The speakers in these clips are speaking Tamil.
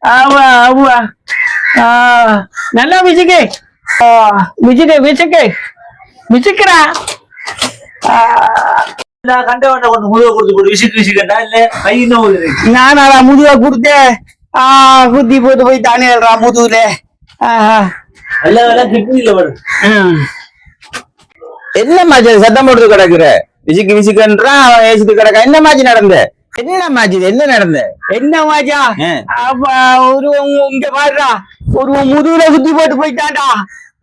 ஆமா ஆமா நல்லா விசுக்கு விசுக்கு விசுக்கு விசுக்குறா நான் கண்டவன்ட கொஞ்சம் முதுக கொடுத்து போட்டு விசுக்கு விசுக்கண்டா இல்ல கை என்ன நான் அதான் முதுக கொடுத்தேன் குத்தி போட்டு போய் தானே முதுகுல எல்லாம் கிட்னில வரும். என்ன மாச்சு சத்தம் போட்டு கிடக்குற விசுக்கு விசுக்குன்றான் அவன் ஏசிட்டு கிடக்க என்ன மாச்சு நடந்த என்ன மாச்சு என்ன நடந்த என்ன மாச்சா ஒரு இங்க பாடுறா ஒரு முதுகுல குத்தி போட்டு போயிட்டான்டா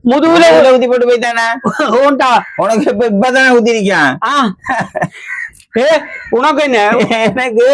முதுகுல குத்தி போட்டு போயிட்டானா ஓண்டா உனக்கு இப்பதானே குத்தி இருக்கான் உனக்கு என்ன எனக்கு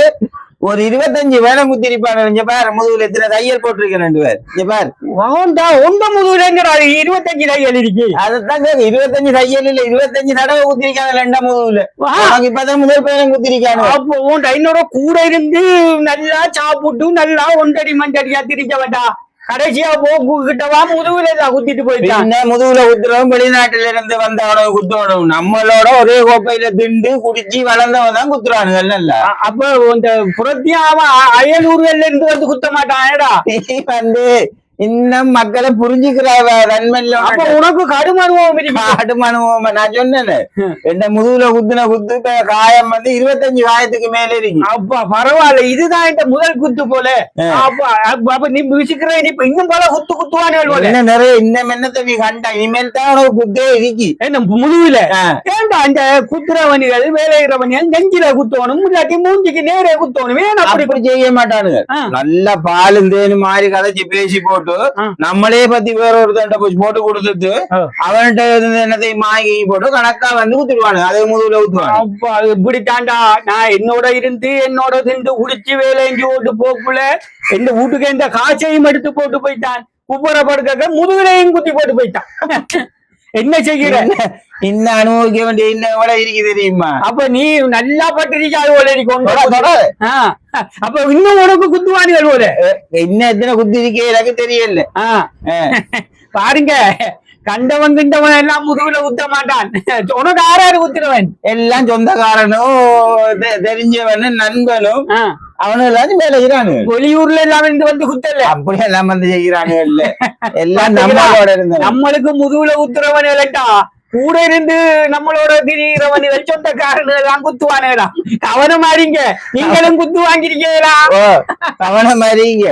ஒரு 25 வேலை குத்தி இருப்பானு இங்க பாரு முதுகுல எத்தனை தையல் போட்டிருக்கேன் 2 பேர் இங்க பாரு ஓண்டா உண்ட முதுகுல 25 தையல் இருக்கு அதான் 25 தையல் இல்ல 25 தடவை குத்தி இருக்காங்க 2 முதுகுல உனக்கு இப்பதான் முதல் பேரும் குத்தி இருக்கானு அப்போ உன்ட என்னோட கூட இருந்து நல்லா சாப்பிட்டு நல்லா ஒன்றடி மஞ்சடியா திரிக்க வேண்டா கடைசியா போக்கிட்டவா முதுகுல குத்திட்டு போயிட்டான் முதுகுல குத்துறவன் வெளிநாட்டுல இருந்து வந்தவன குத்துவனும் நம்மளோட ஒரே கோப்பையில திண்டு குடிச்சு வளர்ந்தவன் தான் குத்துறானுங்க இல்ல அப்ப இந்த புறத்தியும் அவன் அயலூர்ல இருந்து வந்து குத்த மாட்டான் வந்து இன்னும் மக்களை புரிஞ்சுக்கிறாவ ரன்மல்ல அப்ப உனக்கு கடும் அனுபவம் இருக்கு கடும் அனுபவம் நான் சொன்னேன் என்ன முதுகுல குத்துன குத்து காயம் வந்து 25 காயத்துக்கு மேல இருக்கு அப்பா பரவாயில்ல இதுதான் இந்த முதல் குத்து போல அப்ப நீ விசிக்கிற இப்ப இன்னும் போல குத்துவானே என்ன நிறைய இன்னும் என்ன தம்பி கண்டா இனிமேல் தான் உனக்கு குத்தே இருக்கு என்ன முதுகுல ஏன்டா அந்த குத்துறவனிகள் வேலைகிறவனிகள் நெஞ்சில குத்தணும் இல்லாட்டி மூஞ்சிக்கு நேரே குத்தணும் ஏன் அப்படி செய்ய மாட்டானுங்க நல்லா பாலும் தேனு மாதிரி கதைச்சு பேசி போட்டு நம்மளே பத்தி வேற ஒருத்தன்ட்ட போய் போட்டு கொடுத்துட்டு அவன்கிட்ட என்னத்தையும் வாங்கி போட்டு கணக்கா வந்து குத்துடுவானு அதே முதுகுல ஊத்துவானு அப்ப அது இப்படி தாண்டா நான் என்னோட திண்டு குடிச்சு வேலைஞ்சி ஓட்டு போக்குள்ள எந்த வீட்டுக்கு எந்த காய்ச்சையும் எடுத்து போட்டு போயிட்டான் குப்பரை படுக்க முதுகுலையும் குத்தி போட்டு போயிட்டான் என்ன செய்கிற இன்னும் அனுபவிக்க வேண்டிய இன்னும் இருக்கு தெரியுமா அப்ப நீ நல்லா பட்டிருக்க அப்ப இன்னும் உனக்கு குத்துவானிகள் போல இன்னும் எத்தனை குத்தி இருக்கே எனக்கு தெரியல பாருங்க கண்டவன் கிண்டவன் எல்லாம் முதுகுல குத்த மாட்டான் உனக்கு ஆறாறு குத்துறவன் எல்லாம் சொந்தக்காரனும் தெரிஞ்சவனு நண்பனும் அவனு எல்லாரும் வேலை செய்யறானு வெளியூர்ல எல்லாம் இருந்து வந்து குத்தல அப்படி எல்லாம் வந்து செய்யறானு இல்ல எல்லாம் நம்மளோட இருந்த நம்மளுக்கு முதுகுல குத்துறவன் இல்லட்டா கூட இருந்து நம்மளோட திரிகிறவன் சொந்தக்காரனு எல்லாம் குத்துவானுங்களா கவனம் மாறீங்க நீங்களும் குத்து வாங்கிருக்கீங்களா கவனம் மாறீங்க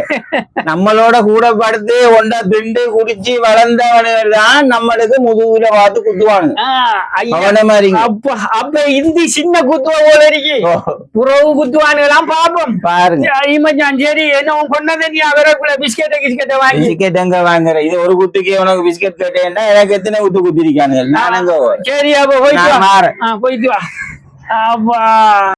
நம்மளோட கூட படுத்து ஒண்டா திண்டு குடிச்சு வளர்ந்தவனுகள் தான் நம்மளுக்கு முதுகுல பார்த்து குத்துவானுங்க கவனம் மாறீங்க அப்ப இந்தி சின்ன குத்துவ போல இருக்கு புறவு குத்துவானுங்களாம் பாப்போம் பாருங்க சரி என்ன கொண்டது நீ அவருக்குள்ள பிஸ்கெட்டை வாங்கி பிஸ்கெட் எங்க வாங்குற இது ஒரு குத்துக்கே உனக்கு பிஸ்கெட் கேட்டேன்னா எனக்கு எத்தனை குத்து குத்திருக்கானுங்க சரி அப்ப போயிட்டு வா அப்பா